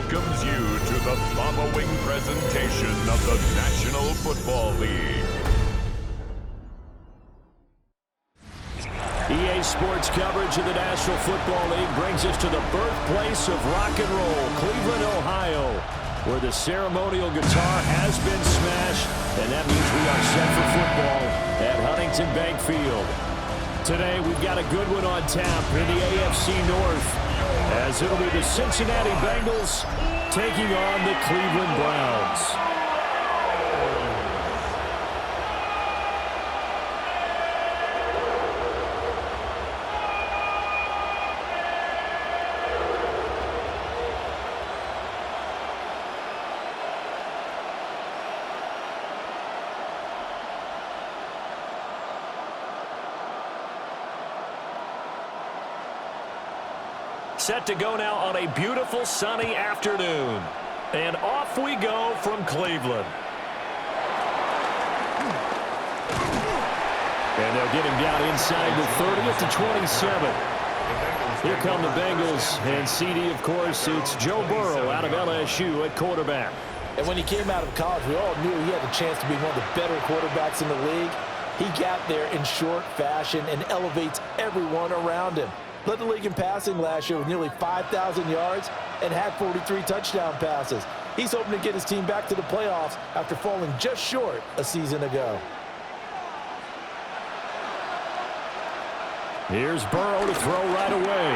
welcomes you to the following presentation of the National Football League. EA Sports coverage of the National Football League brings us to the birthplace of rock and roll, Cleveland, Ohio, where the ceremonial guitar has been smashed, and that means we are set for football at Huntington Bank Field. Today, we've got a good one on tap in the AFC North, as it'll be the Cincinnati Bengals taking on the Cleveland Browns. Set to go now on a beautiful sunny afternoon. And off we go from Cleveland. And they'll get him down inside the 30 at the 27. Here come the Bengals. And CD, of course, it's Joe Burrow out of LSU at quarterback. And when he came out of college, we all knew he had a chance to be one of the better quarterbacks in the league. He got there in short fashion and elevates everyone around him. Led the league in passing last year with nearly 5,000 yards and had 43 touchdown passes. He's hoping to get his team back to the playoffs after falling just short a season ago. Here's Burrow to throw right away.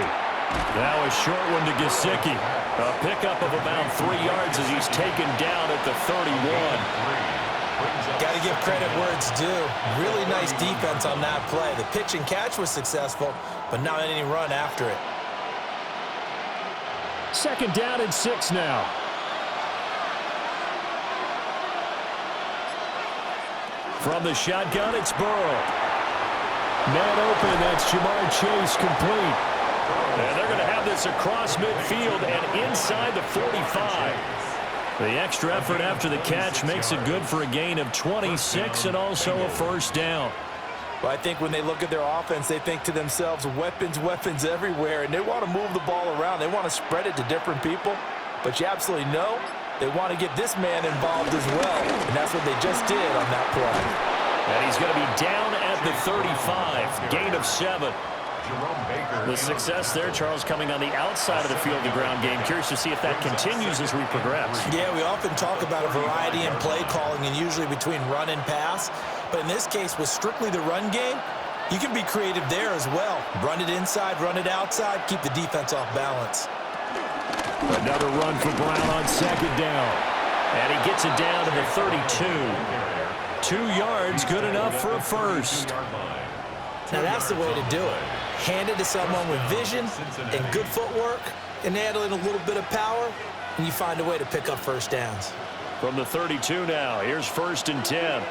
Now a short one to Gesicki. A pickup of about 3 yards as he's taken down at the 31. Got to give credit where it's due. Really nice defense on that play. The pitch and catch was successful, but not any run after it. Second down and 6 now. From the shotgun, it's Burrow. Man open, that's Jamar Chase complete. And they're going to have this across midfield and inside the 45. The extra effort after the catch makes it good for a gain of 26 and also a first down. Well, I think when they look at their offense, they think to themselves, weapons, weapons everywhere, and they want to move the ball around. They want to spread it to different people, but you absolutely know they want to get this man involved as well, and that's what they just did on that play. And he's going to be down at the 35, gain of 7. The success there, Charles, coming on the outside of the field, the ground game. Curious to see if that continues as we progress. Yeah, we often talk about a variety in play calling and usually between run and pass. But in this case, with strictly the run game, you can be creative there as well. Run it inside, run it outside, keep the defense off balance. Another run for Brown on second down. And he gets it down to the 32. 2 yards, good enough for a first. Now that's the way to do it. Hand it to someone with vision and good footwork, and add in a little bit of power, and you find a way to pick up first downs. From the 32 now, here's 1st and 10.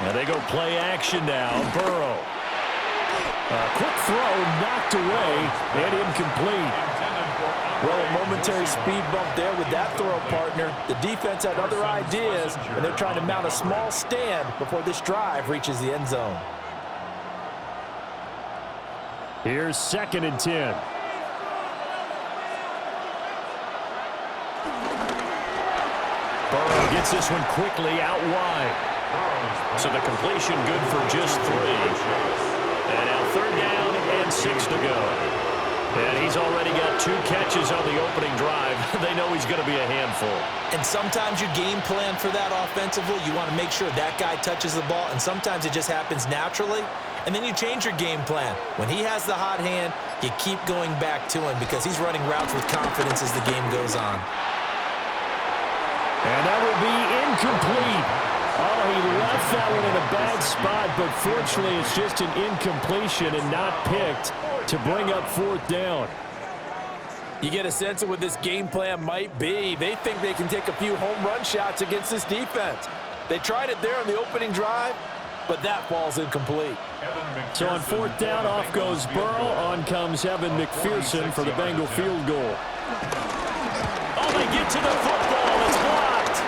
And they go play action now. Burrow. A quick throw knocked away and incomplete. Well, a momentary speed bump there with that throw partner. The defense had other ideas, and they're trying to mount a small stand before this drive reaches the end zone. Here's 2nd and 10. Burrow gets this one quickly out wide. So the completion good for just 3. And now 3rd down and 6 to go. And he's already got 2 catches on the opening drive. They know he's going to be a handful. And sometimes you game plan for that offensively. You want to make sure that guy touches the ball, and sometimes it just happens naturally. And then you change your game plan. When he has the hot hand, you keep going back to him because he's running routes with confidence as the game goes on. And that will be incomplete. Oh, he left that one in a bad spot, but fortunately it's just an incompletion and not picked to bring up 4th down. You get a sense of what this game plan might be. They think they can take a few home run shots against this defense. They tried it there on the opening drive, but that falls incomplete. So on 4th down, off goes Burrow. On comes Evan McPherson for the Bengal field goal. Oh, they get to the football. It's blocked.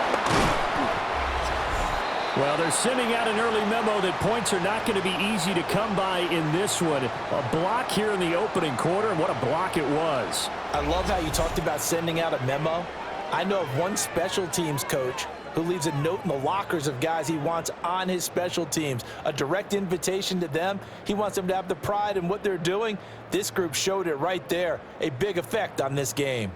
Well, they're sending out an early memo that points are not going to be easy to come by in this one. A block here in the opening quarter, and what a block it was. I love how you talked about sending out a memo. I know of one special teams coach who leaves a note in the lockers of guys he wants on his special teams, a direct invitation to them. He wants them to have the pride in what they're doing. This group showed it right there, a big effect on this game.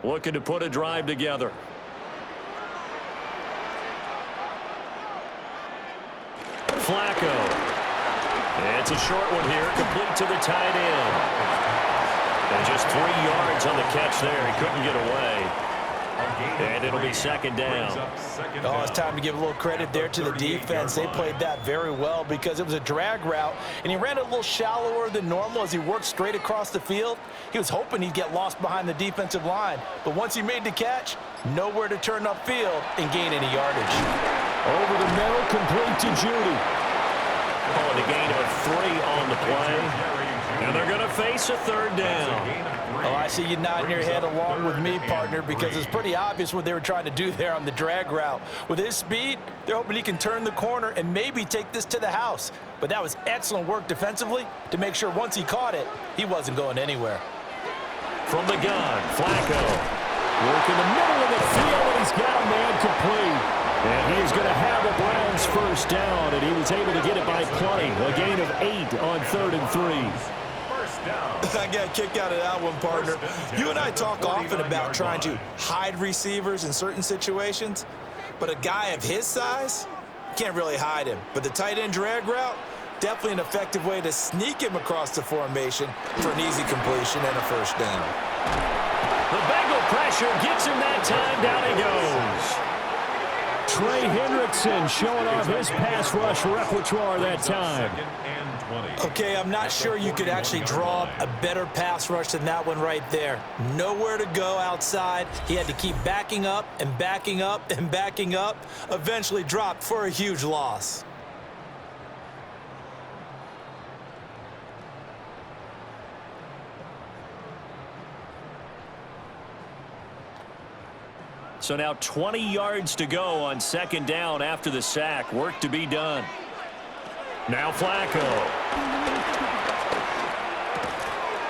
Looking to put a drive together. Flacco. It's a short one here, complete to the tight end. And just 3 yards on the catch there. He couldn't get away. And it'll be second down. Oh, it's time to give a little credit there to the defense. They played that very well because it was a drag route, and he ran it a little shallower than normal as he worked straight across the field. He was hoping he'd get lost behind the defensive line, but once he made the catch, nowhere to turn upfield and gain any yardage. Over the middle, complete to Judy. Calling a gain of 3 on the play. And they're going to face a third down. Oh, I see you nodding your head along with me, partner, because it's pretty obvious what they were trying to do there on the drag route. With his speed, they're hoping he can turn the corner and maybe take this to the house. But that was excellent work defensively to make sure once he caught it, he wasn't going anywhere. From the gun, Flacco. Work in the middle of the field, and he's got a man complete. And he is going to have the Browns first down, and he was able to get it by plenty. A gain of 8 on 3rd and 3. I got a kick out of that one, partner. You and I talk often about trying to hide receivers in certain situations, but a guy of his size, can't really hide him. But the tight end drag route, definitely an effective way to sneak him across the formation for an easy completion and a first down. The Bengal pressure gets him that time. Down he goes. Trey Hendrickson showing off his pass rush repertoire that time. Okay, I'm not sure you could actually draw up a better pass rush than that one right there. Nowhere to go outside. He had to keep backing up and backing up and backing up. Eventually dropped for a huge loss. So now 20 yards to go on second down after the sack. Work to be done. Now Flacco.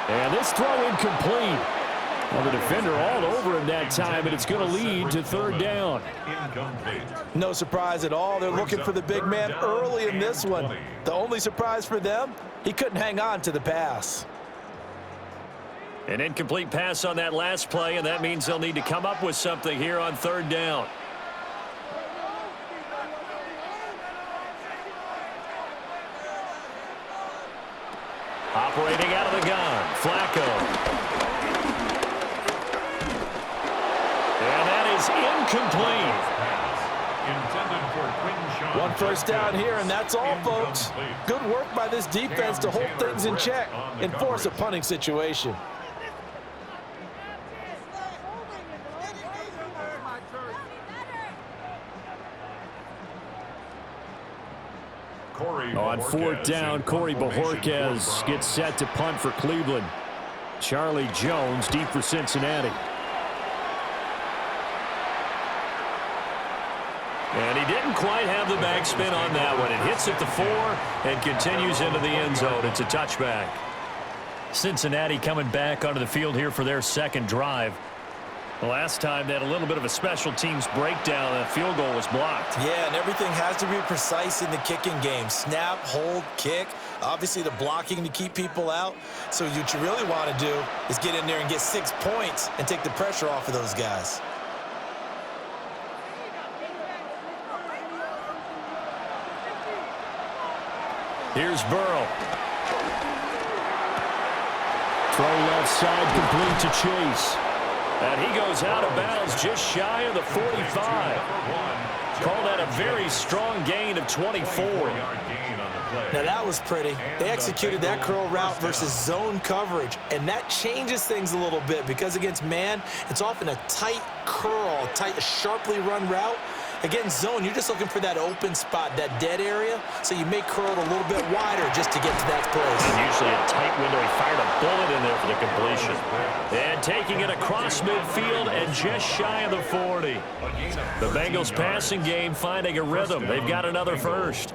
And this throw incomplete. Well, the defender all over him that time, and it's going to lead to third down. No surprise at all. They're looking for the big man early in this one. The only surprise for them, he couldn't hang on to the pass. An incomplete pass on that last play, and that means they'll need to come up with something here on third down. Operating out of the gun, Flacco. And that is incomplete. One first down here, and that's all, folks. Good work by this defense to hold things in check and force a punting situation. On fourth down, Corey Bojorquez gets set to punt for Cleveland. Charlie Jones deep for Cincinnati. And he didn't quite have the backspin on that one. It hits at the 4 and continues into the end zone. It's a touchback. Cincinnati coming back onto the field here for their second drive. The last time they had a little bit of a special teams breakdown. A field goal was blocked. Yeah, and everything has to be precise in the kicking game. Snap, hold, kick. Obviously, the blocking to keep people out. So what you really want to do is get in there and get 6 points and take the pressure off of those guys. Here's Burrow. Throw left side, complete to Chase. And he goes out of bounds just shy of the 45. Call that a very strong gain of 24. Now that was pretty. They executed that curl route versus zone coverage, and that changes things a little bit because against man, it's often a tight curl, tight, sharply run route. Against zone, you're just looking for that open spot, that dead area, so you may curl it a little bit wider just to get to that place. And usually a tight window. He fired a bullet in there for the completion. And taking it across midfield and just shy of the 40. The Bengals passing game finding a rhythm. They've got another first.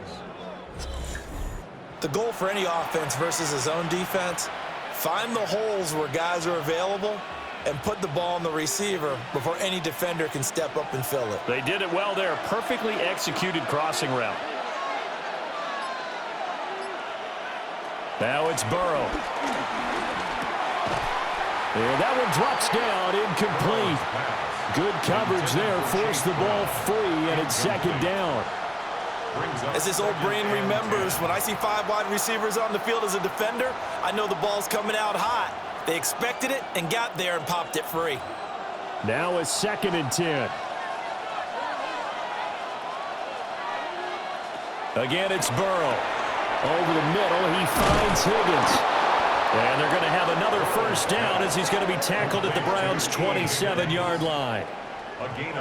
The goal for any offense versus a zone defense, find the holes where guys are available and put the ball on the receiver before any defender can step up and fill it. They did it well there. Perfectly executed crossing route. Now it's Burrow. And that one drops down, incomplete. Good coverage there, forced the ball free, and it's second down. As this old brain remembers, when I see 5 wide receivers on the field as a defender, I know the ball's coming out hot. They expected it and got there and popped it free. Now a 2nd and 10. Again, it's Burrow. Over the middle, he finds Higgins. And they're going to have another first down as he's going to be tackled at the Browns' 27-yard line.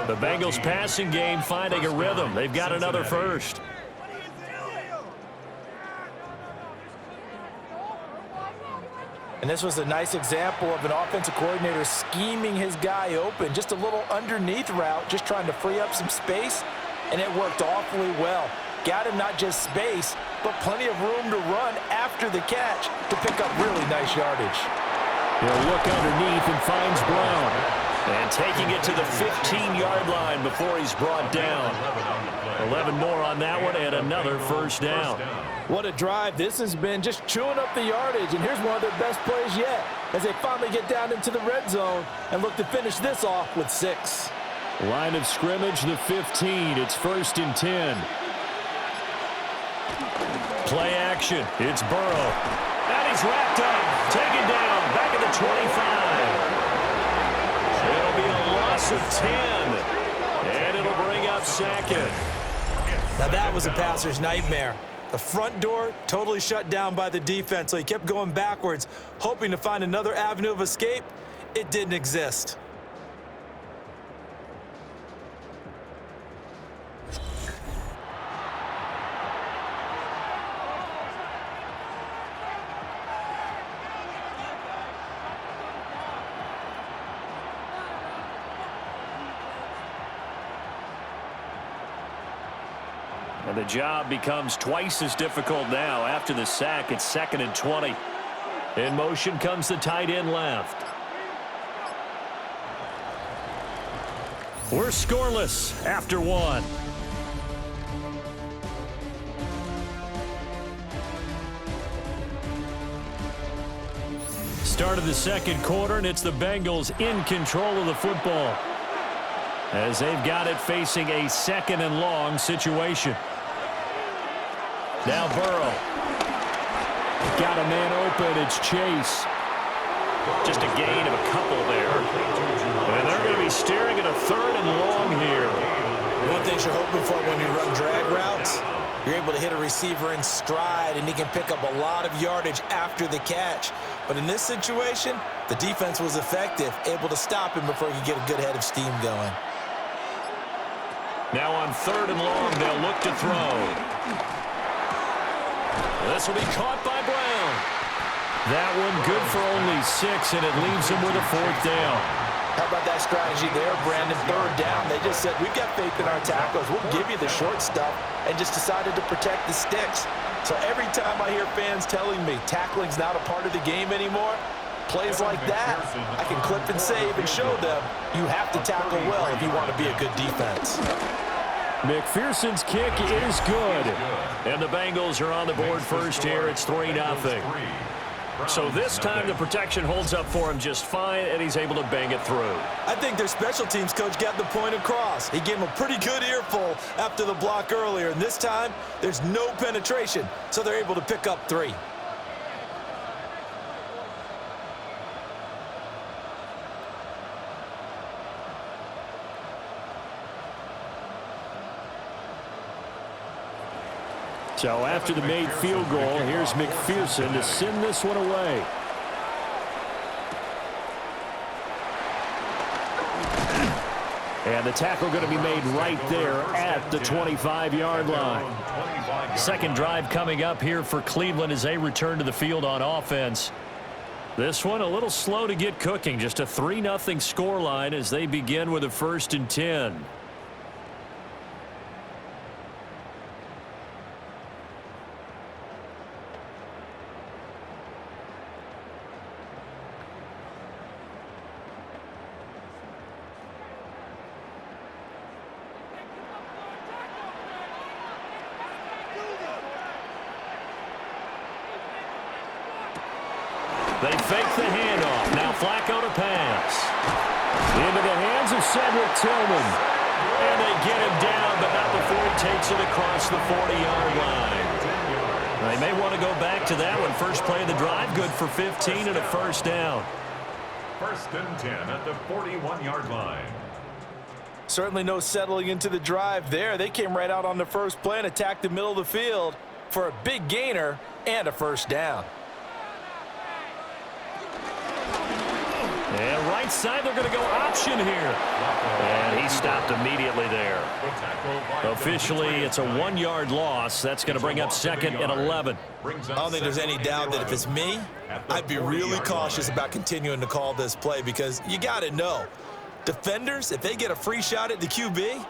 The Bengals passing game finding a rhythm. They've got another first. And this was a nice example of an offensive coordinator scheming his guy open. Just a little underneath route, just trying to free up some space, and it worked awfully well. Got him not just space, but plenty of room to run after the catch to pick up really nice yardage. He'll look underneath and finds Brown. And taking it to the 15-yard line before he's brought down. 11 more on that one and another first down. What a drive this has been, just chewing up the yardage. And here's one of their best plays yet as they finally get down into the red zone and look to finish this off with 6. Line of scrimmage, the 15. It's 1st and 10. Play action. It's Burrow. And he's wrapped up. Taken down. Back at the 25. It'll be a loss of 10. And it'll bring up 2nd. Now that was a passer's nightmare. The front door totally shut down by the defense, so he kept going backwards, hoping to find another avenue of escape. It didn't exist. And the job becomes twice as difficult now. After the sack, it's 2nd and 20. In motion comes the tight end left. We're scoreless after 1. Start of the 2nd quarter, and it's the Bengals in control of the football, as they've got it facing a 2nd and long situation. Now Burrow. Got a man open. It's Chase. Just a gain of a couple there. And they're going to be staring at a 3rd and long here. One thing you're hoping for when you run drag routes, you're able to hit a receiver in stride, and he can pick up a lot of yardage after the catch. But in this situation, the defense was effective, able to stop him before he could get a good head of steam going. Now on 3rd and long, they'll look to throw. This will be caught by Brown. That one good for only 6, and it leaves him with a 4th down. How about that strategy there, Brandon? 3rd down. They just said, we've got faith in our tackles. We'll give you the short stuff, and just decided to protect the sticks. So every time I hear fans telling me tackling's not a part of the game anymore, plays like that, I can clip and save and show them you have to tackle well if you want to be a good defense. McPherson's kick is good. And the Bengals are on the board first here. It's 3-0. So this time the protection holds up for him just fine, and he's able to bang it through. I think their special teams coach got the point across. He gave him a pretty good earful after the block earlier, and this time there's no penetration, so they're able to pick up 3. So after the made field goal, here's McPherson to send this one away. And the tackle going to be made right there at the 25-yard line. Second drive coming up here for Cleveland as they return to the field on offense. This one a little slow to get cooking. Just a 3-0 scoreline as they begin with a 1st and 10. They fake the handoff. Now Flacco to pass. Into the hands of Cedric Tillman. And they get him down, but not before he takes it across the 40-yard line. They may want to go back to that one. First play of the drive, good for 15 and a 1st down. 1st and 10 at the 41-yard line. Certainly no settling into the drive there. They came right out on the first play and attacked the middle of the field for a big gainer and a 1st down. And right side, they're going to go option here. And he stopped immediately there. Officially, it's a 1-yard loss. That's going to bring up 2nd and 11. I don't think there's any doubt that if it's me, I'd be really cautious about continuing to call this play because you got to know, defenders, if they get a free shot at the QB,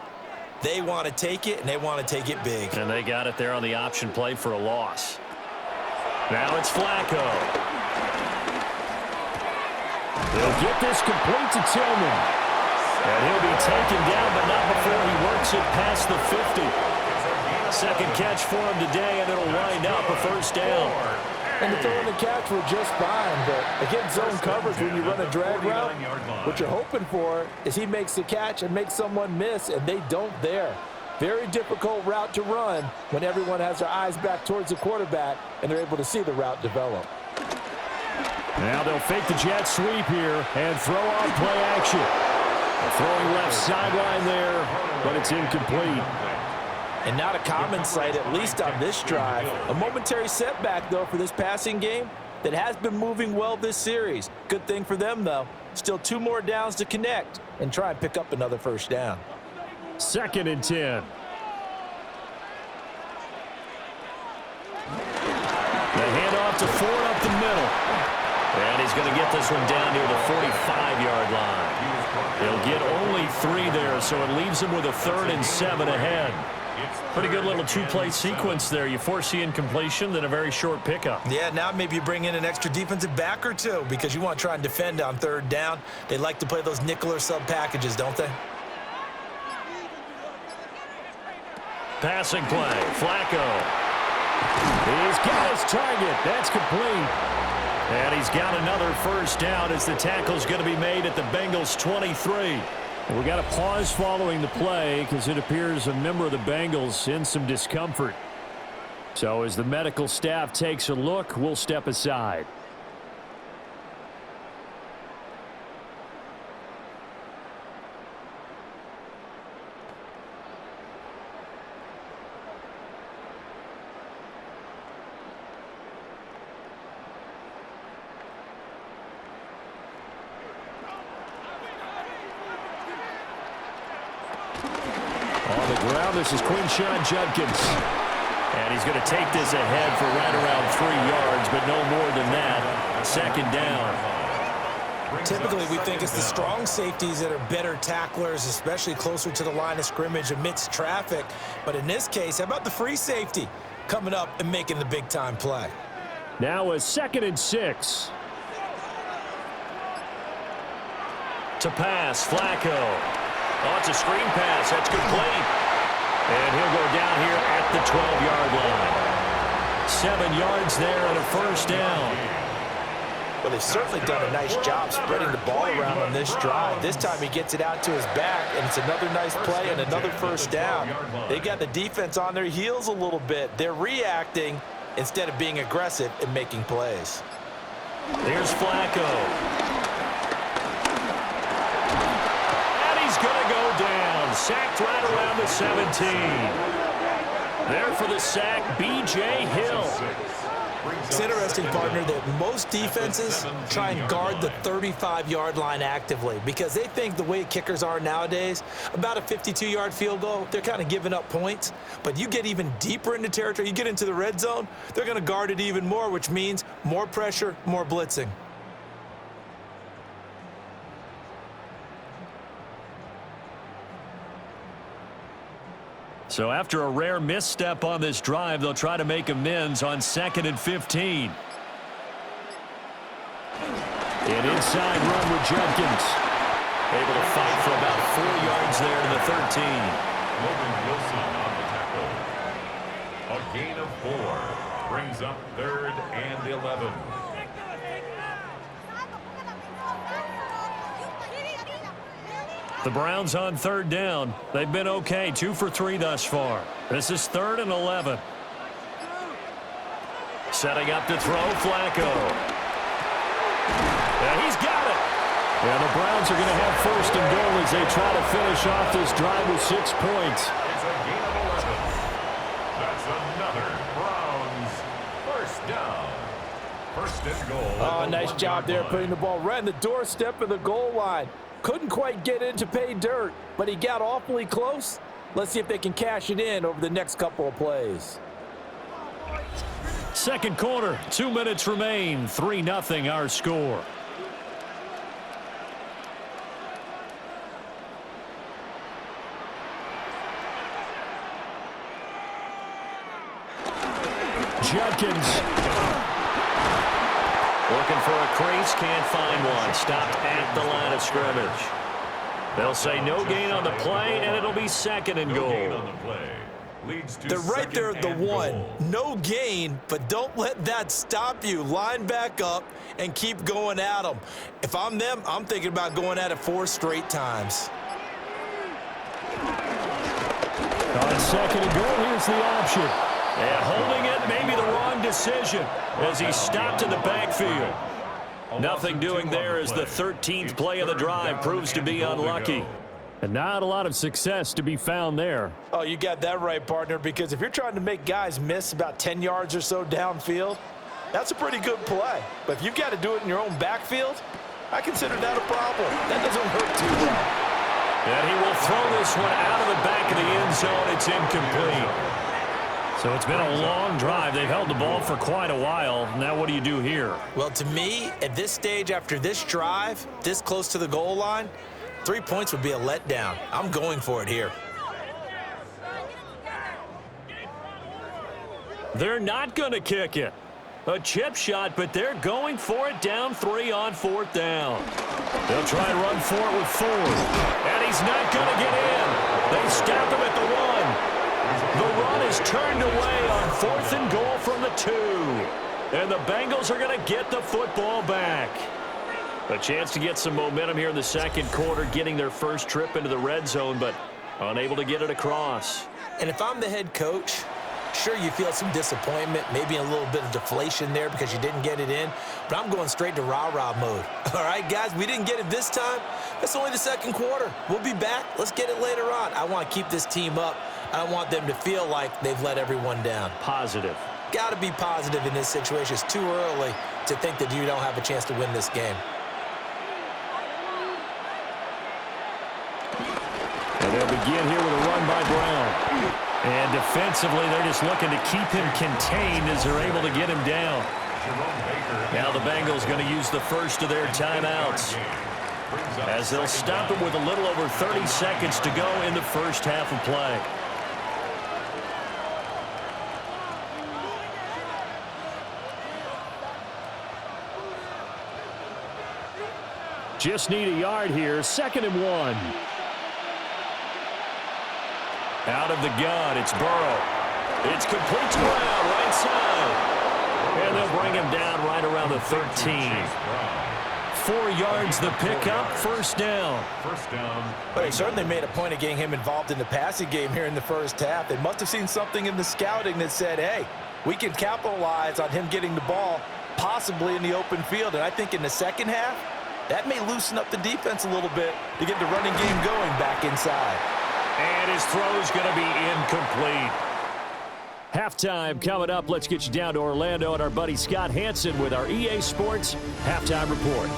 they want to take it, and they want to take it big. And they got it there on the option play for a loss. Now it's Flacco. They'll get this complete to Tillman. And he'll be taken down, but not before he works it past the 50. Second catch for him today, and it'll wind up a 1st down. And the throw and the catch were just fine, but against zone coverage when you run a drag route, what you're hoping for is he makes the catch and makes someone miss, and they don't there. Very difficult route to run when everyone has their eyes back towards the quarterback and they're able to see the route develop. Now they'll fake the jet sweep here and throw on play action. Throwing left sideline there, but it's incomplete. And not a common sight, at least on this drive. A momentary setback, though, for this passing game that has been moving well this series. Good thing for them, though. Still 2 more downs to connect and try and pick up another 1st down. 2nd and 10. The handoff to Ford up the middle. And he's going to get this one down near the 45-yard line. He'll get only 3 there, so it leaves him with a 3rd and 7 ahead. Pretty good little 2-play sequence there. You force the incompletion, then a very short pickup. Yeah, now maybe you bring in an extra defensive back or 2 because you want to try and defend on 3rd down. They like to play those nickel or sub packages, don't they? Passing play, Flacco. He's got his target. That's complete. And he's got another 1st down as the tackle's going to be made at the Bengals 23. We got a pause following the play because it appears a member of the Bengals in some discomfort. So as the medical staff takes a look, we'll step aside. This is Quinshawn Judkins. And he's going to take this ahead for right around 3 yards, but no more than that. 2nd down. Typically, we think it's the strong safeties that are better tacklers, especially closer to the line of scrimmage amidst traffic. But in this case, how about the free safety coming up and making the big-time play? Now a 2nd and 6. To pass, Flacco. Oh, it's a screen pass. That's complete. And he'll go down here at the 12-yard line. 7 yards there and a 1st down. Well, they've certainly done a nice job spreading the ball around on this drive. This time he gets it out to his back, and it's another nice play and another 1st down. They got the defense on their heels a little bit. They're reacting instead of being aggressive and making plays. There's Flacco. And he's going to go down. Sacked right around the 17. There for the sack, B.J. Hill. It's interesting, partner, that most defenses try and guard the 35-yard line actively because they think the way kickers are nowadays, about a 52-yard field goal, they're kind of giving up points. But you get even deeper into territory, you get into the red zone, they're going to guard it even more, which means more pressure, more blitzing. So after a rare misstep on this drive, they'll try to make amends on 2nd and 15. An inside run with Judkins. Able to fight for about 4 yards there to the 13. Logan Wilson on the tackle. A gain of 4 brings up 3rd and 11. The Browns on 3rd down. They've been okay, 2 for 3 thus far. This is 3rd and 11. Setting up to throw, Flacco. And he's got it. And the Browns are going to have 1st and goal as they try to finish off this drive with 6 points. It's a gain of 11. That's another Browns 1st down. 1st and goal. Oh, nice job there putting the ball right in the doorstep of the goal line. Couldn't quite get in to pay dirt, but he got awfully close. Let's see if they can cash it in over the next couple of plays. 2nd quarter, 2 minutes remain. 3-0 our score. Judkins. Looking for a crease, can't find one. Stopped at the line of scrimmage. They'll say no gain on the play, and it'll be 2nd and goal. No gain on the play. Leads to They're right there at the 1. goal. No gain, but don't let that stop you. Line back up and keep going at them. If I'm them, I'm thinking about going at it 4 straight times. On 2nd and goal, here's the option. And holding it, maybe the wrong decision as he stopped in the backfield. Nothing doing there as the 13th play of the drive proves to be unlucky. And not a lot of success to be found there. Oh, you got that right, partner, because if you're trying to make guys miss about 10 yards or so downfield, that's a pretty good play. But if you've got to do it in your own backfield, I consider that a problem. That doesn't hurt too well. And he will throw this one out of the back of the end zone. It's incomplete. So it's been a long drive. They've held the ball for quite a while. Now what do you do here? Well, to me, at this stage after this drive, this close to the goal line, 3 points would be a letdown. I'm going for it here. They're not going to kick it. A chip shot, but they're going for it down 3 on 4th down. They'll try and run for it with Ford. And he's not going to get in. They stop him at the 1. The run is turned away on 4th and goal from the 2. And the Bengals are going to get the football back. A chance to get some momentum here in the 2nd quarter, getting their first trip into the red zone, but unable to get it across. And if I'm the head coach, sure, you feel some disappointment, maybe a little bit of deflation there because you didn't get it in, but I'm going straight to rah-rah mode. All right, guys, we didn't get it this time. That's only the 2nd quarter. We'll be back. Let's get it later on. I want to keep this team up. I don't want them to feel like they've let everyone down. Positive. Got to be positive in this situation. It's too early to think that you don't have a chance to win this game. And they'll begin here with a run by Brown. And defensively, they're just looking to keep him contained as they're able to get him down. Now the Bengals going to use the first of their timeouts as they'll stop him with a little over 30 seconds to go in the first half of play. Just need a yard here. 2nd and 1. Out of the gun, it's Burrow. It's complete to Brown, right side. And they'll bring him down right around the 13. 4 yards the pickup, 1st down. But they certainly made a point of getting him involved in the passing game here in the first half. They must have seen something in the scouting that said, hey, we can capitalize on him getting the ball possibly in the open field. And I think in the 2nd half, that may loosen up the defense a little bit to get the running game going back inside. And his throw's going to be incomplete. Halftime coming up. Let's get you down to Orlando and our buddy Scott Hansen with our EA Sports Halftime Report.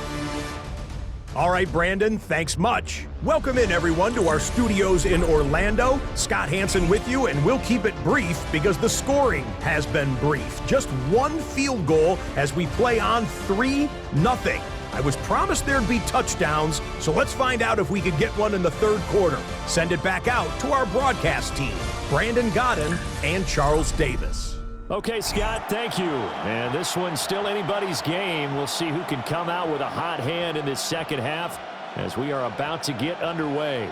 All right, Brandon, thanks much. Welcome in, everyone, to our studios in Orlando. Scott Hansen with you, and we'll keep it brief because the scoring has been brief. Just one field goal as we play on 3-0. I was promised there'd be touchdowns, so let's find out if we could get one in the third quarter. Send it back out to our broadcast team, Brandon Godden and Charles Davis. Okay, Scott, thank you. And this one's still anybody's game. We'll see who can come out with a hot hand in this second half as we are about to get underway.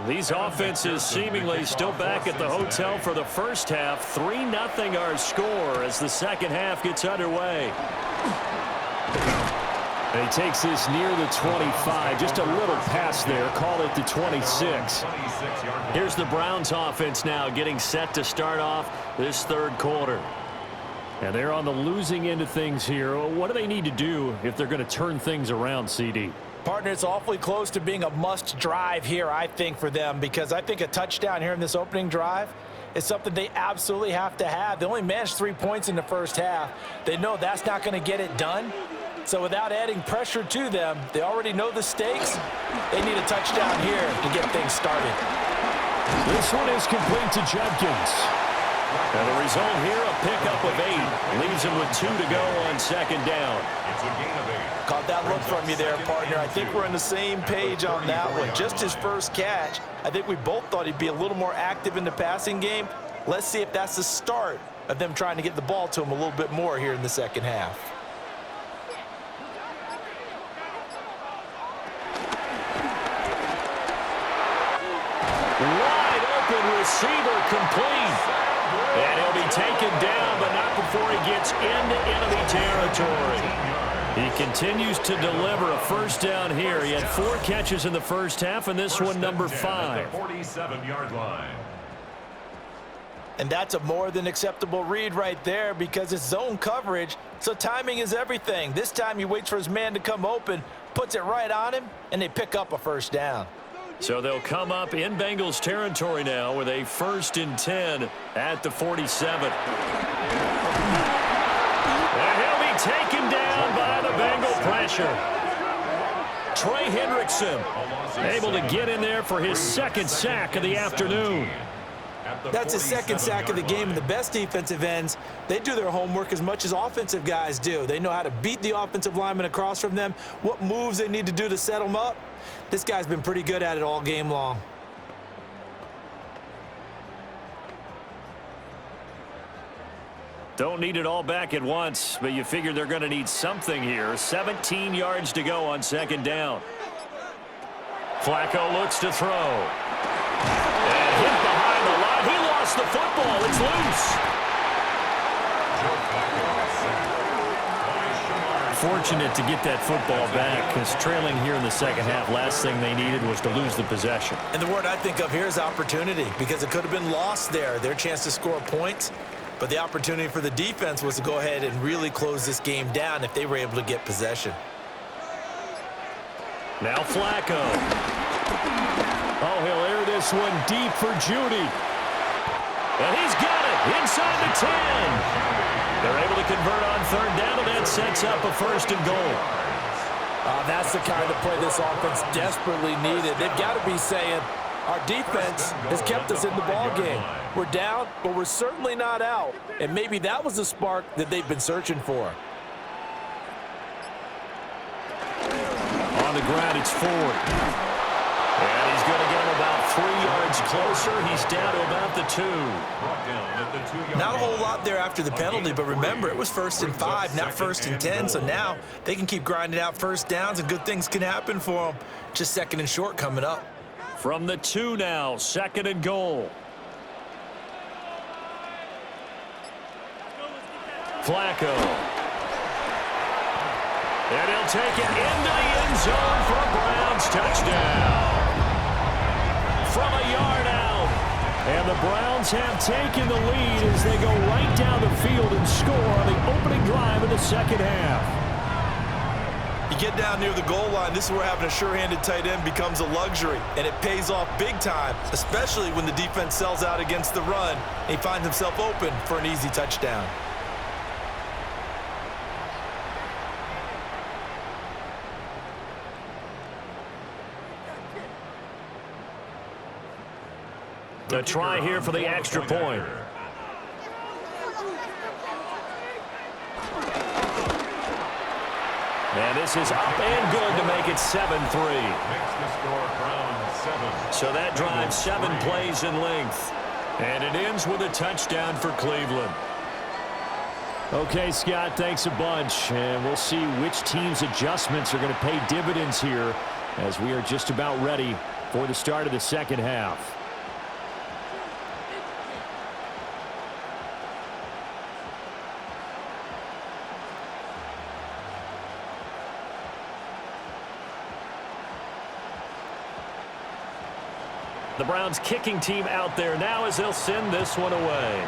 These offenses seemingly still back at the hotel for the first half. 3-0 our score as the second half gets underway. And he takes this near the 25. Just a little pass there. Call it the 26. Here's the Browns offense now getting set to start off this third quarter. And they're on the losing end of things here. What do they need to do if they're going to turn things around, CD? Partner, it's awfully close to being a must drive here, I think, for them, because I think a touchdown here in this opening drive is something they absolutely have to have. They only managed 3 points in the first half. They know that's not going to get it done. So without adding pressure to them, they already know the stakes. They need a touchdown here to get things started. This one is complete to Judkins. And the result here, a pickup of 8. Leaves him with 2 to go on second down. It's a gain of 8. Caught that look from you there, partner. I think we're on the same page on that one. Just his first catch. I think we both thought he'd be a little more active in the passing game. Let's see if that's the start of them trying to get the ball to him a little bit more here in the second half. Wide open receiver complete. And he'll be taken down, but not before he gets into enemy territory. He continues to deliver a first down here. He had 4 catches in the first half, and this one number 5. 47-yard line. And that's a more than acceptable read right there because it's zone coverage, so timing is everything. This time he waits for his man to come open, puts it right on him, and they pick up a first down. So they'll come up in Bengals territory now with a 1st and 10 at the 47. And he'll be taken down by the Bengal pressure. Trey Hendrickson able to get in there for his 2nd sack of the afternoon. That's his 2nd sack of the game, and the best defensive ends, they do their homework as much as offensive guys do. They know how to beat the offensive lineman across from them, what moves they need to do to set them up. This guy's been pretty good at it all game long. Don't need it all back at once, but you figure they're going to need something here. 17 yards to go on second down. Flacco looks to throw. And hit behind the line. He lost the football. It's loose. Fortunate to get that football back because trailing here in the second half, last thing they needed was to lose the possession. And the word I think of here is opportunity because it could have been lost there. Their chance to score points. But the opportunity for the defense was to go ahead and really close this game down if they were able to get possession. Now Flacco. Oh, he'll air this one deep for Judy. And he's got it inside the 10. They're able to convert on third down, and that sets up a 1st and goal. That's the kind of play this offense desperately needed. They've got to be saying, our defense has kept us in the ball game. We're down, but we're certainly not out. And maybe that was the spark that they've been searching for. On the ground, it's Ford. And he's going to get him about 3 yards closer. He's down to about the 2. Not a whole lot there after the penalty, but remember, it was 1st and 5, not 1st and 10. So now they can keep grinding out first downs, and good things can happen for them. Just 2nd and short coming up. From the 2 now, 2nd and goal. Flacco. And he'll take it into the end zone for a Browns touchdown. From a yard out, And the Browns have taken the lead as they go right down the field and score on the opening drive of the second half. You get down near the goal line, this is where having a sure-handed tight end becomes a luxury, and it pays off big time, especially when the defense sells out against the run, and he finds himself open for an easy touchdown. The try here for the extra point. And this is up and good to make it 7-3. Makes the score Browns 7. So that drives 7 plays in length. And it ends with a touchdown for Cleveland. Okay, Scott, thanks a bunch. And we'll see which team's adjustments are going to pay dividends here as we are just about ready for the start of the second half. The Browns kicking team out there now as they'll send this one away.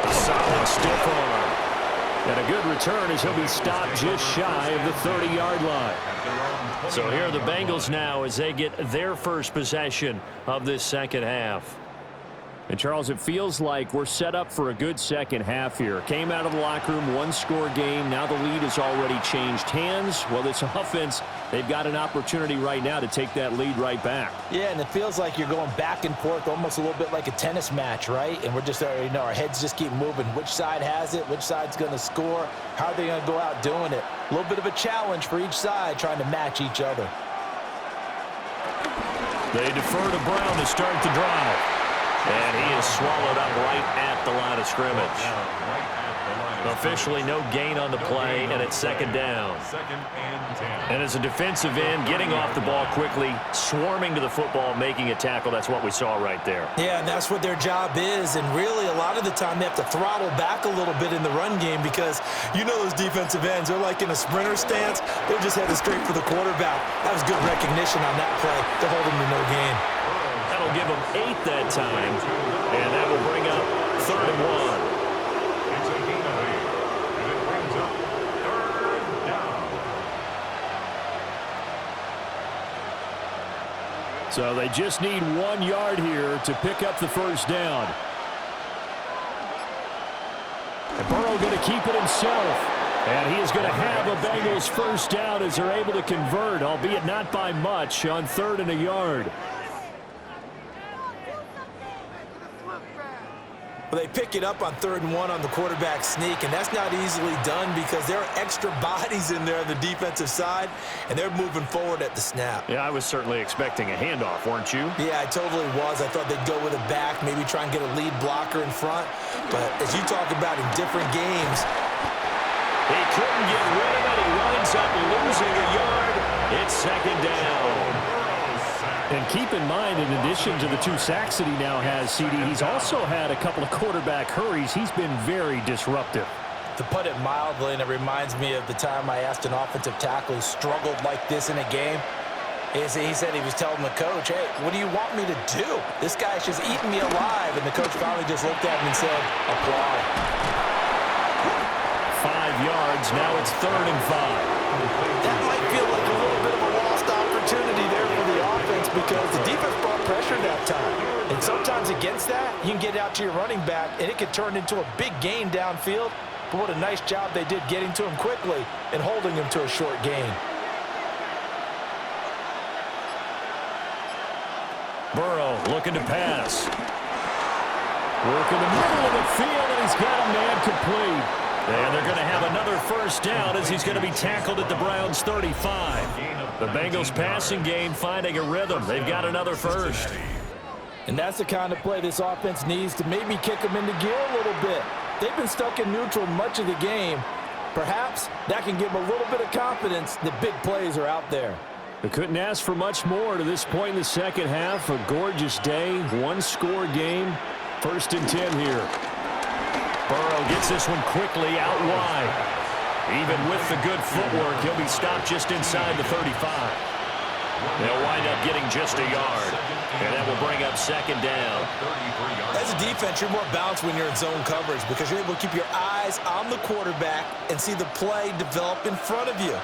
A solid stiff arm. And a good return as he'll be stopped just shy of the 30-yard line. So here are the Bengals now as they get their first possession of this second half. And, Charles, it feels like we're set up for a good second half here. Came out of the locker room, one-score game. Now the lead has already changed hands. Well, this offense, they've got an opportunity right now to take that lead right back. Yeah, and it feels like you're going back and forth almost a little bit like a tennis match, right? And we're just already know our heads just keep moving. Which side has it? Which side's going to score? How are they going to go out doing it? A little bit of a challenge for each side trying to match each other. They defer to Brown to start the drive. And he is swallowed up right at the line of scrimmage. Officially no gain on the play, and it's second down. And as a defensive end, getting off the ball quickly, swarming to the football, making a tackle, that's what we saw right there. Yeah, and that's what their job is, and really a lot of the time they have to throttle back a little bit in the run game because you know those defensive ends, they're like in a sprinter stance, they're just headed straight for the quarterback. That was good recognition on that play to hold him to no gain. That'll give them 8 that time, and that will bring up 3rd and 1. It's a gain of 8, and it brings up 3rd down. So they just need 1 yard here to pick up the first down. And Burrow going to keep it himself. And he is going to have a Bengals first down as they're able to convert, albeit not by much, on 3rd and a yard. Well, they pick it up on 3rd and 1 on the quarterback sneak, and that's not easily done because there are extra bodies in there on the defensive side, and they're moving forward at the snap. Yeah, I was certainly expecting a handoff, weren't you? Yeah, I totally was. I thought they'd go with a back, maybe try and get a lead blocker in front. But as you talk about in different games, he couldn't get rid of it. He winds up losing a yard. It's second down. And keep in mind, in addition to the 2 sacks that he now has, CD, he's also had a couple of quarterback hurries. He's been very disruptive. To put it mildly, and it reminds me of the time I asked an offensive tackle who struggled like this in a game. He said he was telling the coach, hey, what do you want me to do? This guy's just eating me alive. And the coach finally just looked at him and said, apply. 5 yards. Now it's 3rd and 5. That might feel like a little bit of a lost opportunity there for the offense because the defense brought pressure that time. And sometimes against that, you can get out to your running back, and it could turn into a big gain downfield. But what a nice job they did getting to him quickly and holding him to a short gain. Burrow looking to pass. Work in the middle of the field, and he's got a man complete. And they're going to have another first down as he's going to be tackled at the Browns' 35. The Bengals passing game finding a rhythm. They've got another first. And that's the kind of play this offense needs to maybe kick them into gear a little bit. They've been stuck in neutral much of the game. Perhaps that can give them a little bit of confidence that big plays are out there. They couldn't ask for much more to this point in the second half. A gorgeous day, 1-score game. 1st and 10 here. Burrow gets this one quickly out wide. Even with the good footwork, he'll be stopped just inside the 35. They'll wind up getting just a yard. And that will bring up second down. As a defense, you're more balanced when you're in zone coverage because you're able to keep your eyes on the quarterback and see the play develop in front of you.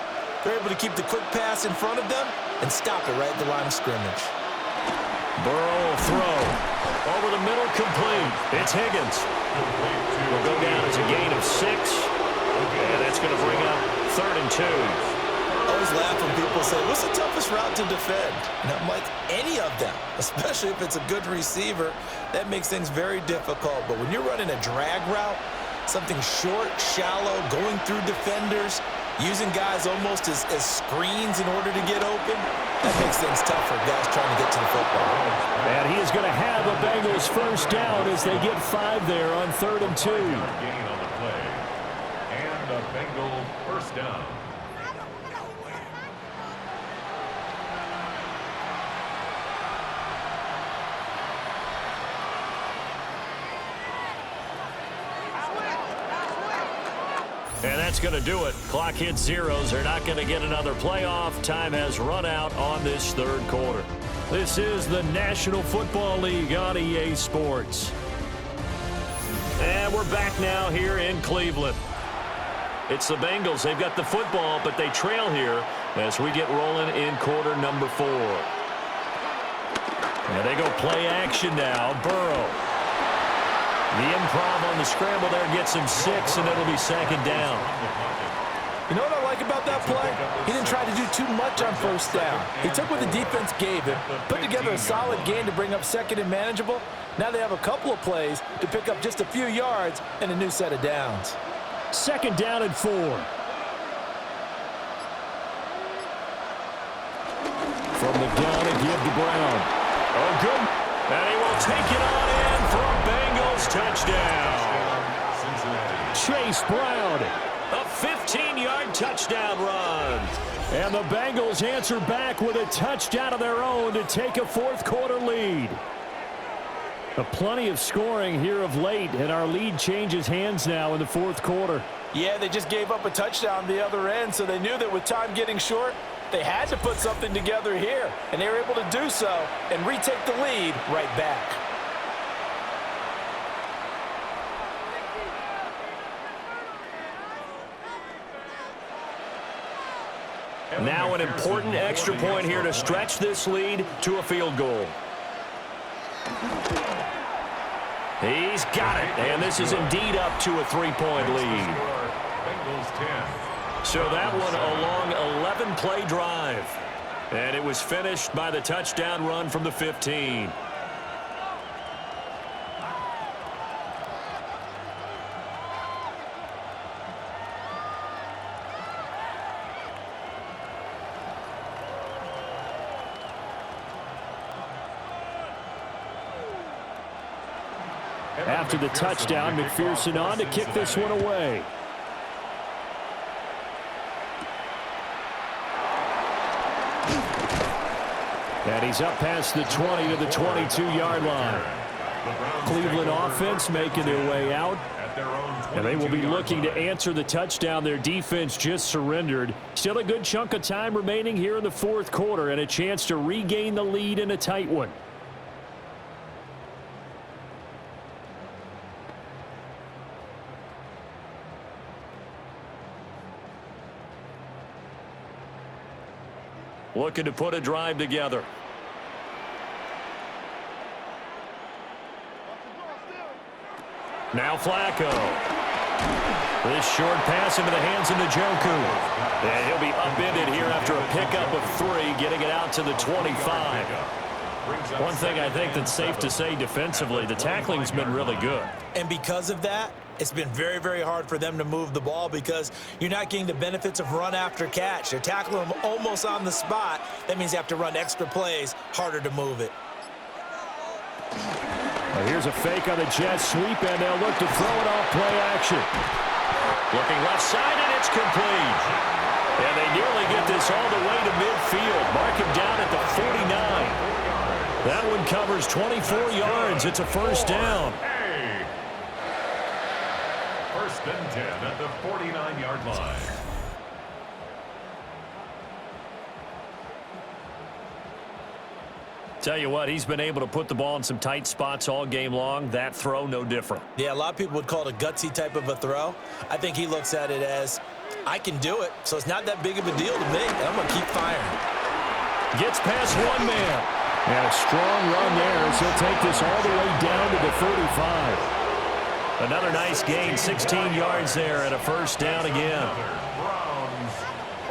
They're able to keep the quick pass in front of them and stop it right at the line of scrimmage. Burrow will throw. Over the middle, complete. It's Higgins. Will go down as a gain of 6. And that's going to bring up 3rd and 2. I always laugh when people say, what's the toughest route to defend? And I'm like, any of them, especially if it's a good receiver. That makes things very difficult. But when you're running a drag route, something short, shallow, going through defenders, using guys almost as screens in order to get open, that makes things tough for guys trying to get to the football. And he is going to have a Bengals first down as they get 5 there on 3rd and 2. Gain on the play. And a Bengal first down. And that's going to do it. Clock hits zeros. They're not going to get another playoff. Time has run out on this 3rd quarter. This is the National Football League on EA Sports. And we're back now here in Cleveland. It's the Bengals. They've got the football, but they trail here as we get rolling in quarter number 4. And they go play action now. Burrow. The improv on the scramble there gets him 6, and it'll be 2nd down. You know what I like about that play? He didn't try to do too much on 1st down. He took what the defense gave him, put together a solid gain to bring up 2nd and manageable. Now they have a couple of plays to pick up just a few yards and a new set of downs. 2nd down and 4. From the gun, a give to Brown. Oh, good. And he will take it on in for a Bengals touchdown. Chase Brown, a 15-yard touchdown run. And the Bengals answer back with a touchdown of their own to take a 4th quarter lead. Plenty of scoring here of late, and our lead changes hands now in the 4th quarter. Yeah, they just gave up a touchdown the other end, so they knew that with time getting short, they had to put something together here, and they were able to do so and retake the lead right back. Now an important extra point here to stretch this lead to a field goal. He's got it, and this is indeed up to a 3-point lead. Bengals 10. So that one a long 11-play drive. And it was finished by the touchdown run from the 15. After the touchdown, McPherson on to kick this one away. And he's up past the 20 to the 22-yard line. Cleveland offense making their way out. And they will be looking to answer the touchdown their defense just surrendered. Still a good chunk of time remaining here in the 4th quarter and a chance to regain the lead in a tight one. Looking to put a drive together. Now Flacco. This short pass into the hands of Njoku. And he'll be upended here after a pickup of 3, getting it out to the 25. One thing I think that's safe to say defensively, the tackling's been really good. And because of that, it's been very, very hard for them to move the ball because you're not getting the benefits of run after catch. They're tackling them almost on the spot. That means you have to run extra plays, harder to move it. Well, here's a fake on the jet sweep, and they'll look to throw it off play action. Looking left side, and it's complete. And they nearly get this all the way to midfield. Mark him down at the 49. That one covers 24 yards. It's a first down. First and 10 at the 49-yard line. Tell you what, he's been able to put the ball in some tight spots all game long. That throw, no different. Yeah, a lot of people would call it a gutsy type of a throw. I think he looks at it as, I can do it, so it's not that big of a deal to me, and I'm going to keep firing. Gets past one man. And a strong run there as he'll take this all the way down to the 35. Another nice gain, 16 yards there, and a first down again. Browns,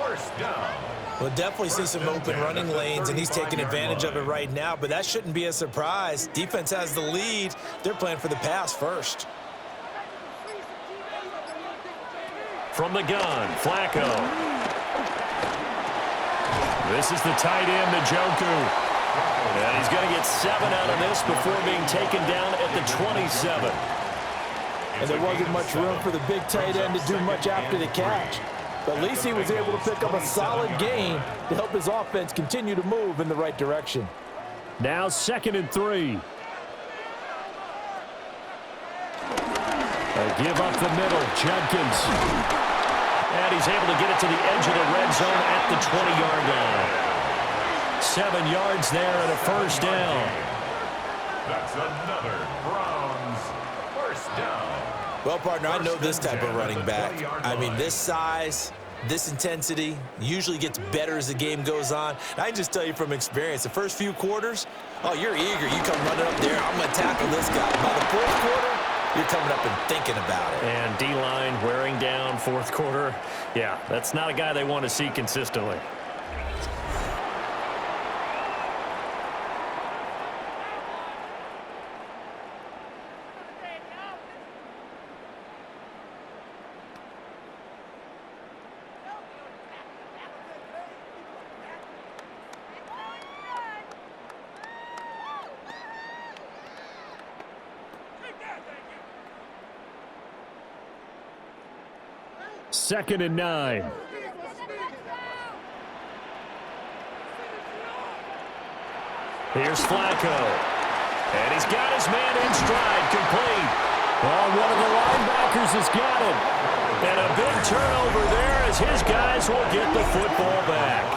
first down. We'll definitely see some open running lanes, and he's taking advantage of it right now, but that shouldn't be a surprise. Defense has the lead. They're playing for the pass first. From the gun, Flacco. This is the tight end, Njoku. And he's going to get 7 out of this before being taken down at the 27. And there wasn't much room for the big tight end to do much after the catch. But at least he was able to pick up a solid gain to help his offense continue to move in the right direction. Now 2nd and 3. A give up the middle, Jenkins. And he's able to get it to the edge of the red zone at the 20-yard line. 7 yards there and a first down. That's another Browns first down. Well, partner, I know this type of running back. I mean, this size, this intensity usually gets better as the game goes on. And I can just tell you from experience, the first few quarters, oh, you're eager. You come running up there, I'm going to tackle this guy. By the 4th quarter, you're coming up and thinking about it. And D-line wearing down 4th quarter. Yeah, that's not a guy they want to see consistently. Second and 9. Here's Flacco. And he's got his man in stride, complete. Oh, one of the linebackers has got it. And a big turnover there as his guys will get the football back.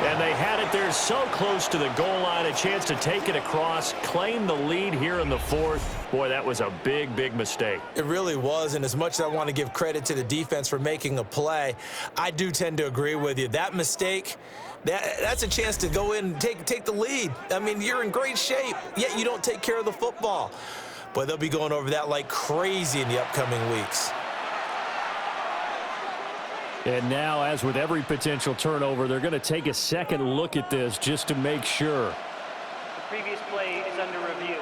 And they had it there so close to the goal line, a chance to take it across, claim the lead here in the 4th. Boy, that was a big, big mistake. It really was, and as much as I want to give credit to the defense for making a play, I do tend to agree with you. That mistake, that's a chance to go in and take the lead. I mean, you're in great shape, yet you don't take care of the football. Boy, they'll be going over that like crazy in the upcoming weeks. And now, as with every potential turnover, they're going to take a second look at this just to make sure. The previous play is under review.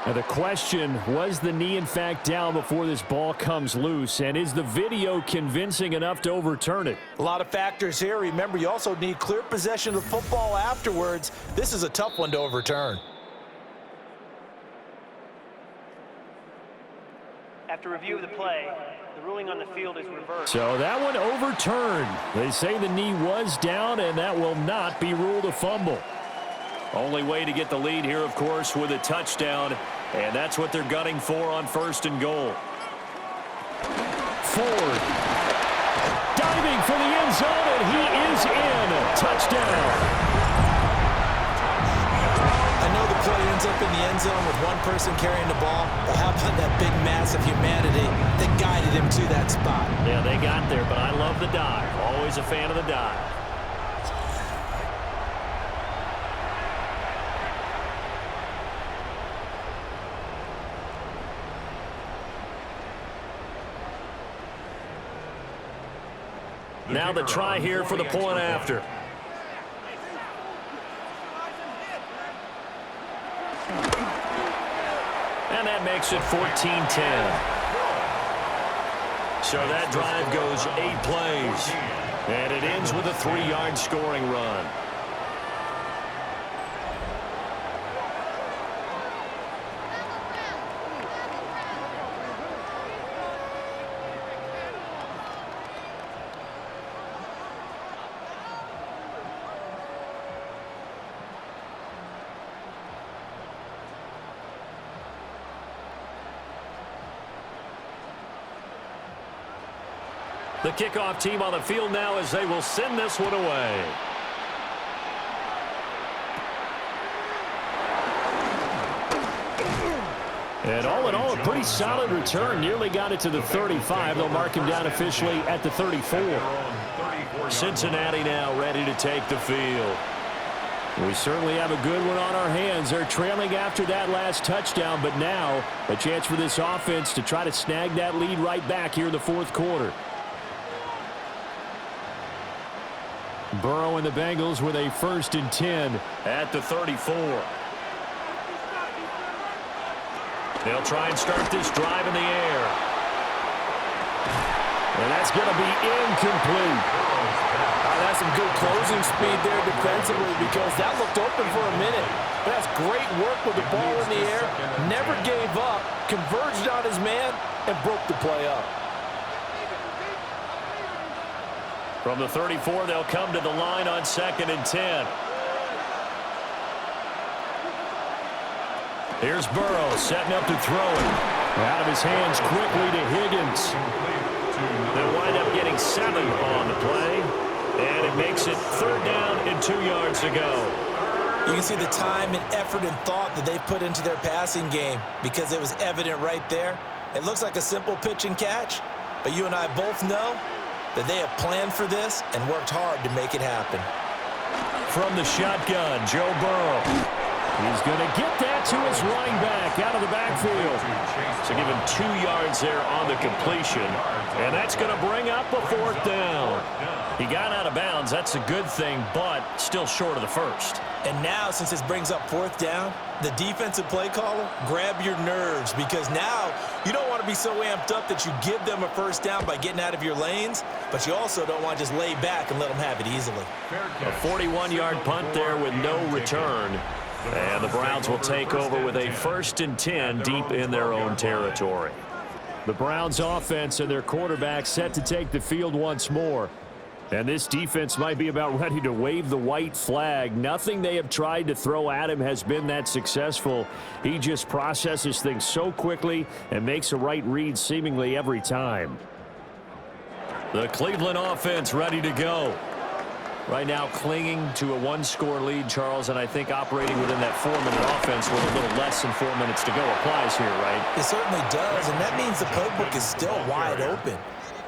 Now the question, was the knee in fact down before this ball comes loose? And is the video convincing enough to overturn it? A lot of factors here. Remember, you also need clear possession of the football afterwards. This is a tough one to overturn. After review of the play, the ruling on the field is reversed. So that one overturned. They say the knee was down, and that will not be ruled a fumble. Only way to get the lead here, of course, with a touchdown, and that's what they're gunning for on 1st and goal. Ford diving for the end zone, and he is in. Touchdown. I know the play ends up in the end zone with one person carrying the ball, but how about that big mass of humanity that guided him to that spot? Yeah, they got there, but I love the dive. Always a fan of the dive. Now the try here for the point after. And that makes it 14-10. So that drive goes 8 plays. And it ends with a 3-yard scoring run. The kickoff team on the field now as they will send this one away. And all in all, a pretty solid return. Nearly got it to the 35. They'll mark him down officially at the 34. Cincinnati now ready to take the field. We certainly have a good one on our hands. They're trailing after that last touchdown, but now a chance for this offense to try to snag that lead right back here in the fourth quarter. Burrow and the Bengals with a 1st and 10 at the 34. They'll try and start this drive in the air. And that's going to be incomplete. That's some good closing speed there defensively because that looked open for a minute. But that's great work with the ball in the air. Never gave up, converged on his man, and broke the play up. From the 34, they'll come to the line on 2nd and 10. Here's Burrow setting up to throw it. Out of his hands quickly to Higgins. They'll wind up getting 7 on the play. And it makes it 3rd down and 2 yards to go. You can see the time and effort and thought that they put into their passing game because it was evident right there. It looks like a simple pitch and catch, but you and I both know that they have planned for this and worked hard to make it happen. From the shotgun, Joe Burrow. He's going to get that to his running back out of the backfield. So give him 2 yards there on the completion. And that's going to bring up a 4th down. He got out of bounds. That's a good thing, but still short of the 1st. And now, since this brings up 4th down, the defensive play caller, grab your nerves because now you don't want to be so amped up that you give them a 1st down by getting out of your lanes, but you also don't want to just lay back and let them have it easily. A 41-yard punt there with no return. And the Browns will take over with a 1st and 10 deep in their own territory. The Browns offense and their quarterback set to take the field once more. And this defense might be about ready to wave the white flag. Nothing they have tried to throw at him has been that successful. He just processes things so quickly and makes a right read seemingly every time. The Cleveland offense ready to go. Right now clinging to a 1-score lead, Charles, and I think operating within that 4-minute offense with a little less than 4 minutes to go applies here, right? It certainly does, and that means the playbook is still wide open.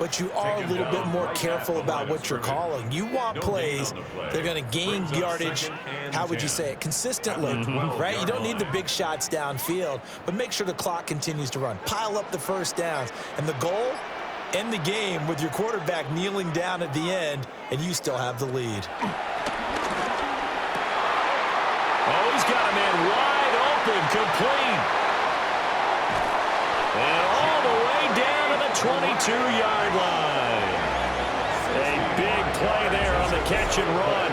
But you are a little bit more careful about what you're calling. You want plays, they're going to gain yardage, how would you say it, consistently, right? You don't need the big shots downfield, but make sure the clock continues to run. Pile up the 1st downs. And the goal, end the game with your quarterback kneeling down at the end, and you still have the lead. Oh, he's got a man wide open, complete. And all the way down to the 22-yard line. A big play there on the catch and run.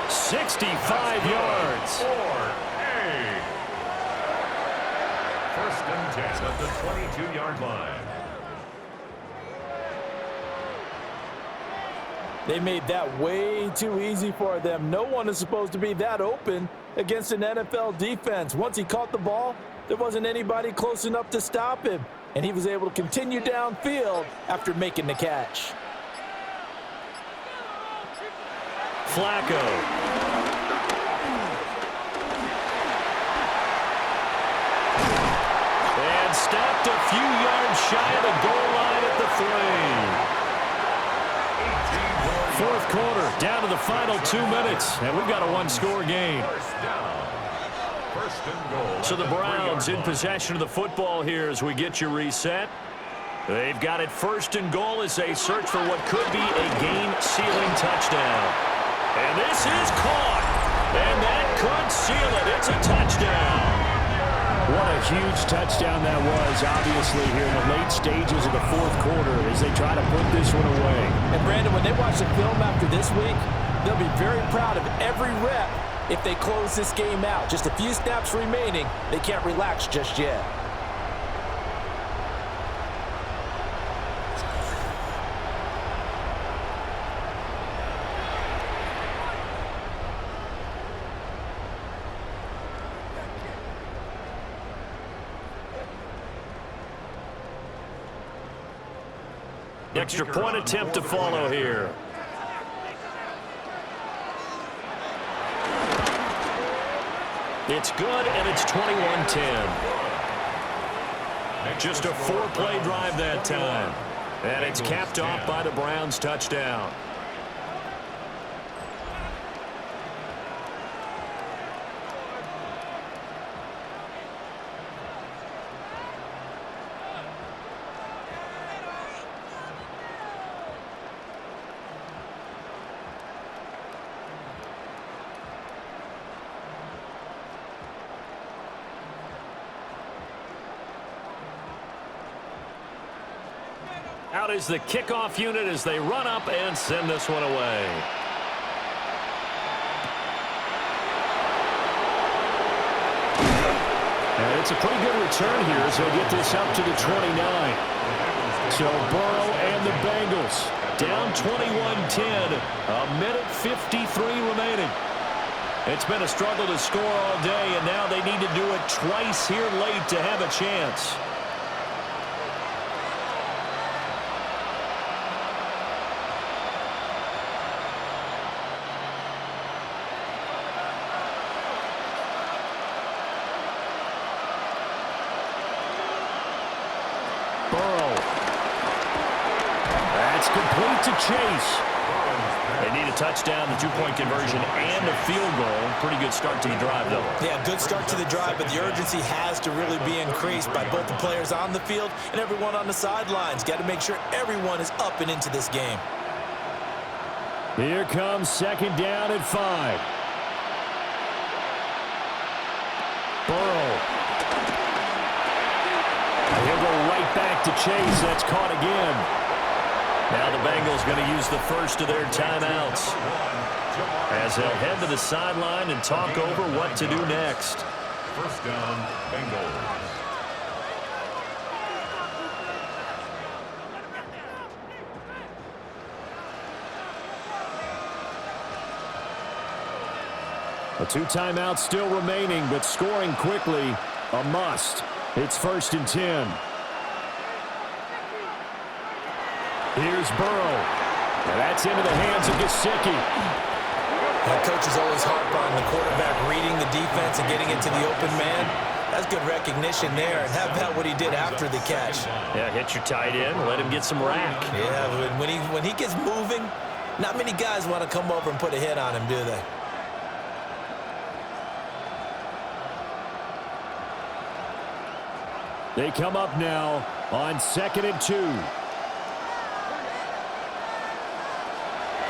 65 yards. 1st and 10 at the 22-yard line. They made that way too easy for them. No one is supposed to be that open against an NFL defense. Once he caught the ball, there wasn't anybody close enough to stop him, and he was able to continue downfield after making the catch. Flacco. And stopped a few yards shy of the goal line at the 3. 4th quarter, down to the final 2 minutes, and we've got a 1-score game. So the Browns in possession of the football here as we get you reset. They've got it 1st and goal as they search for what could be a game-sealing touchdown. And this is caught, and that could seal it. It's a touchdown. What a huge touchdown that was, obviously, here in the late stages of the 4th quarter as they try to put this one away. And, Brandon, when they watch the film after this week, they'll be very proud of every rep if they close this game out. Just a few snaps remaining. They can't relax just yet. Extra point attempt to follow here. It's good, and it's 21-10. Just a 4-play drive that time. And it's capped off by the Browns' touchdown. Out is the kickoff unit as they run up and send this one away. And it's a pretty good return here as they get this up to the 29. So Burrow and the Bengals down 21-10. A minute 53 remaining. It's been a struggle to score all day, and now they need to do it twice here late to have a chance. Complete to Chase. They need a touchdown, the two-point conversion, and a field goal. Pretty good start to the drive, though. Yeah, good start to the drive, but the urgency has to really be increased by both the players on the field and everyone on the sidelines. Got to make sure everyone is up and into this game. Here comes second down at 5. Burrow. He'll go right back to Chase. That's caught again. Now the Bengals going to use the first of their timeouts as they'll head to the sideline and talk over what to do next. First down, Bengals. A 2 timeouts still remaining, but scoring quickly, a must. It's 1st and 10. Here's Burrow. And that's into the hands of Gesicki. That coach is always harp on the quarterback reading the defense and getting it to the open man. That's good recognition there. And how about what he did after the catch? Yeah, hit your tight end, let him get some rack. Yeah, when he gets moving, not many guys want to come over and put a hit on him, do they? They come up now on 2nd and 2.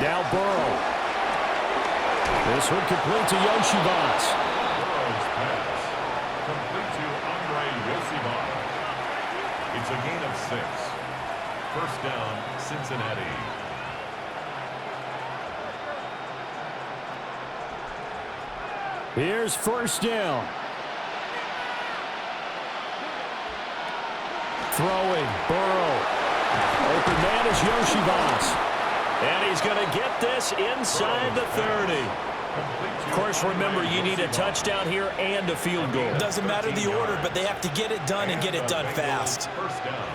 Now Burrow. This one complete to Yoshivas. Burrow's pass. Complete to Andre Yoshivas. It's a gain of 6. First down, Cincinnati. Here's first down. Throwing, Burrow. Open man is Yoshivas. And he's going to get this inside the 30. Of course, remember, you need a touchdown here and a field goal. Doesn't matter the order, but they have to get it done and get it done fast. First down.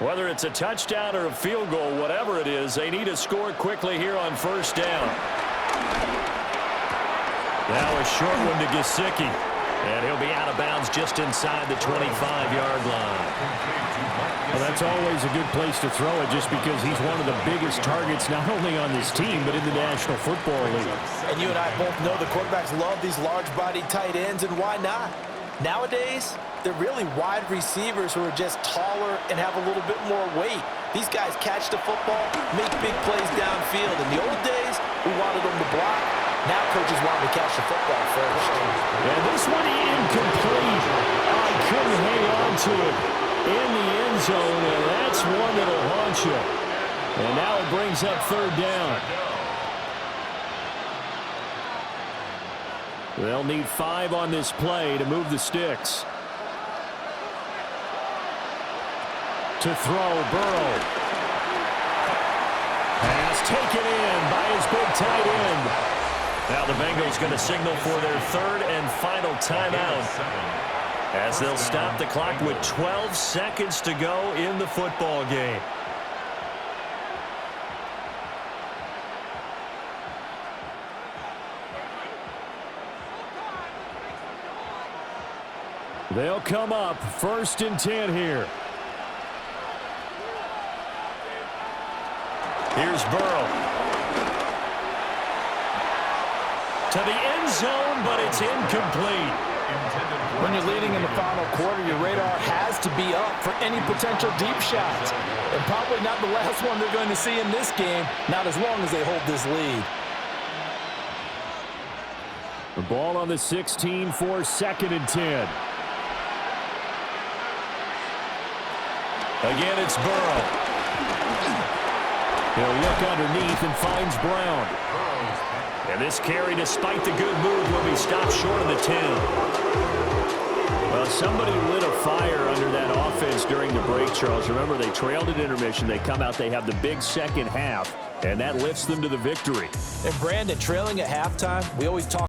Whether it's a touchdown or a field goal, whatever it is, they need to score quickly here on first down. Now a short one to Gesicki. And he'll be out of bounds just inside the 25-yard line. Well, that's always a good place to throw it just because he's one of the biggest targets not only on this team but in the National Football League. And you and I both know the quarterbacks love these large-body tight ends, and why not? Nowadays, they're really wide receivers who are just taller and have a little bit more weight. These guys catch the football, make big plays downfield. In the old days, we wanted them to block. Now coaches want to catch the football first. And this one incomplete. I couldn't hang on to it in the end zone, and that's one that'll haunt you. And now it brings up third down. They'll need 5 on this play to move the sticks. To throw, Burrow. Pass taken in by his big tight end. Now the Bengals going to signal for their 3rd and final timeout as they'll stop the clock with 12 seconds to go in the football game. They'll come up 1st and 10 here. Here's Burrow. To the end zone, but it's incomplete. When you're leading in the final quarter, your radar has to be up for any potential deep shots. And probably not the last one they're going to see in this game, not as long as they hold this lead. The ball on the 16 for 2nd and 10. Again, it's Burrow. He'll look underneath and finds Brown. And this carry, despite the good move, will be stopped short of the 10. Well, somebody lit a fire under that offense during the break, Charles. Remember, they trailed at intermission. They come out, they have the big second half, and that lifts them to the victory. And Brandon, trailing at halftime, we always talk